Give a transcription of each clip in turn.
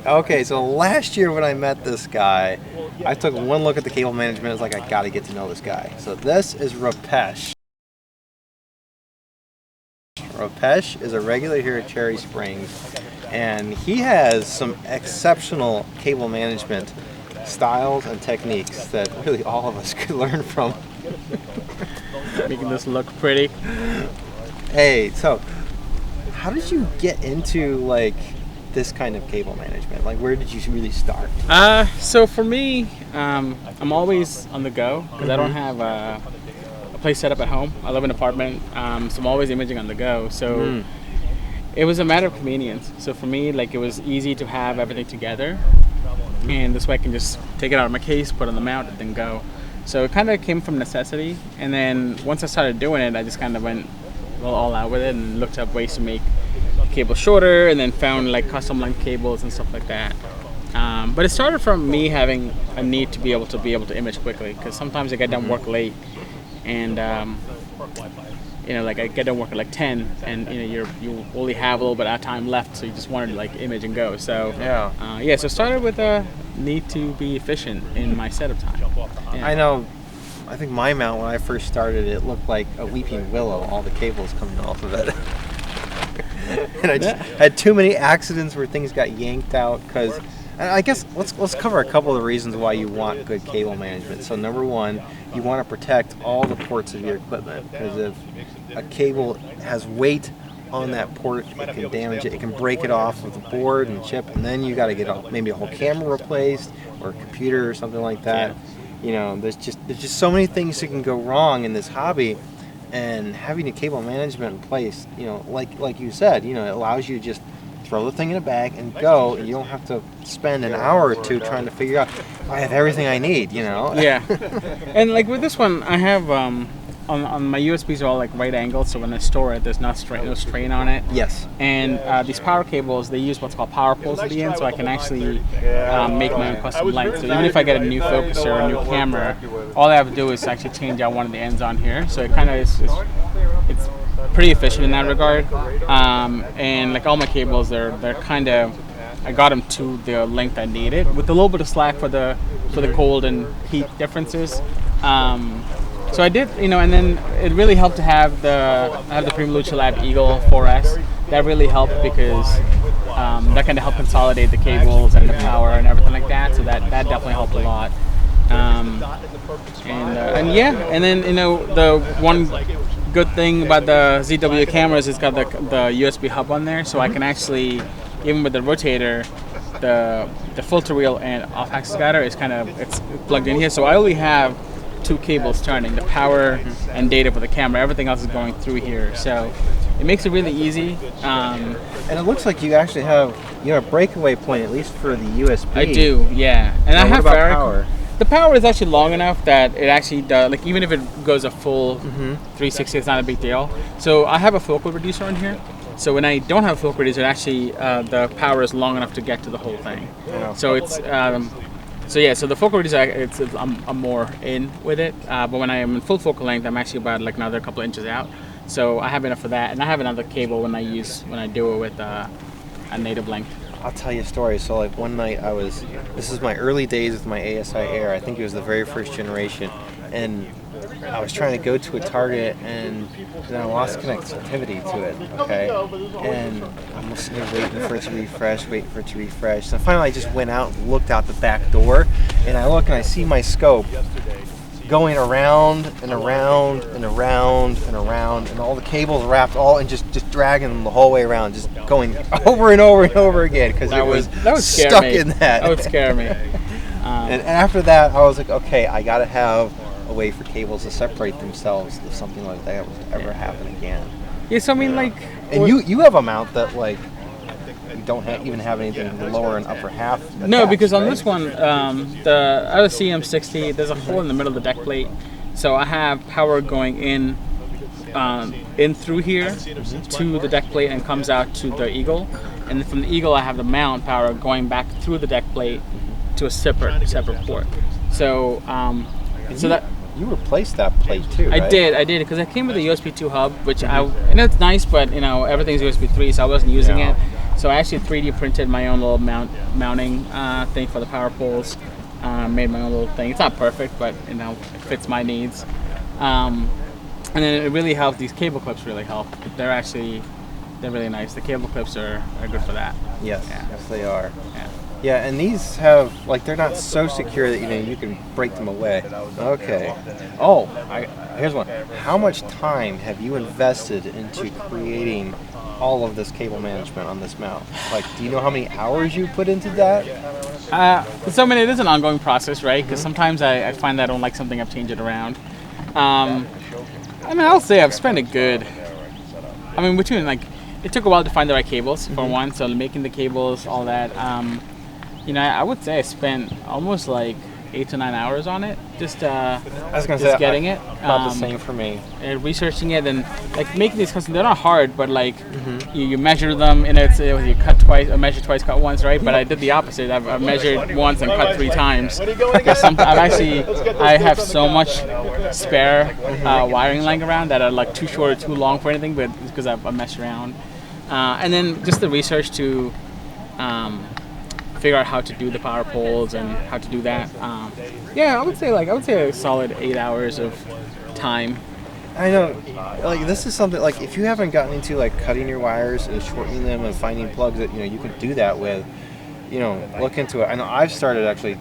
Okay, so last year when I met this guy, I took one look at the cable management. I was like, I got to get to know this guy. So this is Ropesh. Ropesh is a regular here at Cherry Springs, and he has some exceptional cable management styles and techniques that really all of us could learn from. Making this look pretty. Hey, so how did you get into like this kind of cable management? Like, where did you really start? So for me, I'm always on the go because I don't have a place set up at home. I live in an apartment, so I'm always imaging on the go. So it was a matter of convenience. So for me, like, it was easy to have everything together, and this way I can just take it out of my case, put it on the mount, and then go. So it kind of came from necessity, and then once I started doing it, I just kind of went all out with it and looked up ways to make cable shorter, and then found like custom length cables and stuff like that. But it started from me having a need to be able to image quickly, because sometimes I get done work late, and like I get done work at like 10, and you only have a little bit of time left, so you just wanted to like image and go. So so it started with a need to be efficient in my setup time. Yeah. I know. I think my mount, when I first started, it looked like a weeping willow, all the cables coming off of it. And I just had too many accidents where things got yanked out. Because I guess let's cover a couple of reasons why you want good cable management. So number one, you want to protect all the ports of your equipment, because if a cable has weight on that port, it can damage it. It can break it off of the board and chip, and then you got to get maybe a whole camera replaced or a computer or something like that. There's just so many things that can go wrong in this hobby, and having a cable management in place, like you said, it allows you to just throw the thing in a bag and go, and you don't have to spend an hour or two trying to figure out, I have everything I need, Yeah. And like with this one, I have on my USBs are all like right angled, so when I store it, there's no strain on it. Yes. And these power cables, they use what's called power poles at the end, so I can actually make my own custom length. So even if I get a new focuser or a new camera, all I have to do is actually change out one of the ends on here. So it kind of it's pretty efficient in that regard. And like all my cables, they're kind of, I got them to the length I needed, with a little bit of slack for the cold and heat differences. So I did, and then it really helped to have the Prima Lab Eagle 4S. That really helped because that kind of helped consolidate the cables and the power and everything like that. So that definitely helped a lot. And then the one good thing about the ZW cameras is it's got the USB hub on there, so I can actually, even with the rotator, the filter wheel and off-axis guider is it's plugged in here. So I only have two cables turning, the power and data for the camera. Everything else is going through here, so it makes it really easy. And it looks like you actually have a breakaway point, at least for the USB. I do, yeah. And I have power. The power is actually long enough that it actually does, like, even if it goes a full 360, it's not a big deal. So I have a focal reducer in here. So when I don't have a focal reducer, actually the power is long enough to get to the whole thing. Yeah. So it's so the focal reducer, I'm more in with it. But when I am in full focal length, I'm actually about like another couple of inches out. So I have enough for that, and I have another cable when I do it with a native length. I'll tell you a story. So like one night this is my early days with my ASI Air. I think it was the very first generation, and I was trying to go to a target, and then I lost connectivity to it, okay? And I'm sitting there waiting for it to refresh. So finally I just went out and looked out the back door, and I look and I see my scope going around and around and around and around, and all the cables wrapped and just dragging them the whole way around, just going over and over and over again, because it was stuck in that. That would scare me. And after that, I was like, okay, I got to have a way for cables to separate themselves if something like that was to ever happen again. Yeah, so I mean, like... And you have a mount that, like, you don't even have anything in the lower and upper half. No, because on this one, I have a CM60, there's a hole in the middle of the deck plate. So I have power going in through here to the deck plate and comes out to the Eagle. And then from the Eagle, I have the mount power going back through the deck plate to a separate port. So you replaced that plate too, right? I did, because it came with a USB 2 hub, which and it's nice, but everything's USB 3, so I wasn't using it. So I actually 3D printed my own little mounting thing for the power poles. Made my own little thing. It's not perfect, but it fits my needs. And then it really helps. These cable clips really help. They're really nice. The cable clips are good for that. Yes, yes they are. Yeah. Yeah, and these have they're not so secure that you can break them away. Okay. Oh, here's one. How much time have you invested into creating all of this cable management on this mount? Like, do you know how many hours you put into that? So it is an ongoing process, right? Because sometimes I find that I don't like something, I've changed it around. I'll say I've spent a good. Between it took a while to find the right cables for one. So making the cables, all that. I would say I spent almost 8 to 9 hours on it, just getting it. About the same for me. And researching it and making these custom. They're not hard, but you measure them, and you cut twice, measure twice, cut once, right? But I did the opposite. I've measured once and cut 3 times. I have so much spare wiring lying around that are too short or too long for anything, but it's because I've messed around. And then just the research to figure out how to do the power poles and how to do that. I would say a solid 8 hours of time. I know, this is something if you haven't gotten into cutting your wires and shortening them and finding plugs that you can do that with, look into it. I know I've started actually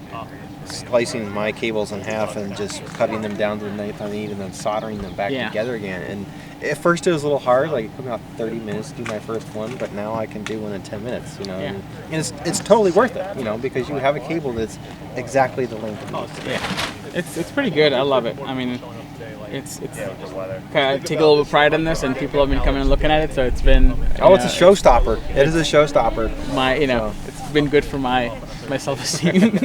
slicing my cables in half and just cutting them down to the ninth I need and then soldering them back together again. And at first it was a little hard, it took me about 30 minutes to do my first one, but now I can do one in 10 minutes, and it's totally worth it, because you have a cable that's exactly the length it needs to be. Yeah, it's pretty good. I love it. It's I take a little bit of pride in this, and people have been coming and looking at it, so it's been it's a showstopper. It is a showstopper. It's been good for my self-esteem.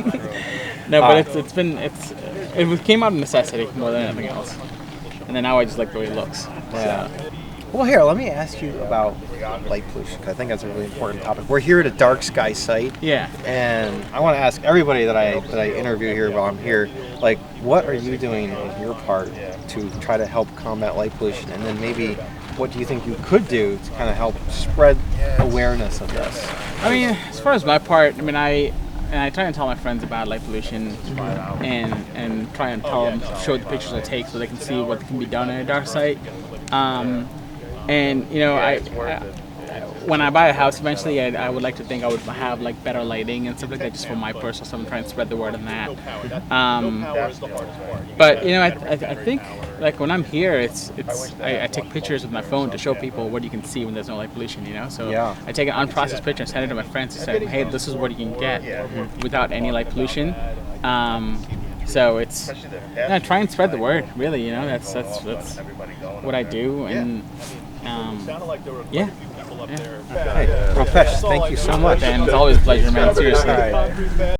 No, but it came out of necessity more than anything else. And then now I just like the way it looks. Yeah. So. Well, here, let me ask you about light pollution, because I think that's a really important topic. We're here at a dark sky site. Yeah. And I want to ask everybody that I interview here while I'm here, what are you doing in your part to try to help combat light pollution? And then maybe what do you think you could do to kind of help spread awareness of this? As far as my part, I try and tell my friends about light pollution and try and show the pictures I take so they can see what can be done in a dark site. When I buy a house eventually, I would like to think I would have better lighting and stuff like that, just for my personal stuff, and try and spread the word on that. But I think when I'm here, I take pictures with my phone to show people what you can see when there's no light pollution. So I take an unprocessed picture and send it to my friends and say, hey, this is what you can get without any light pollution. So it's try and spread the word. Really, that's what I do, and Hey, Ropesh, thank you so much. And it's always a pleasure, man. Seriously.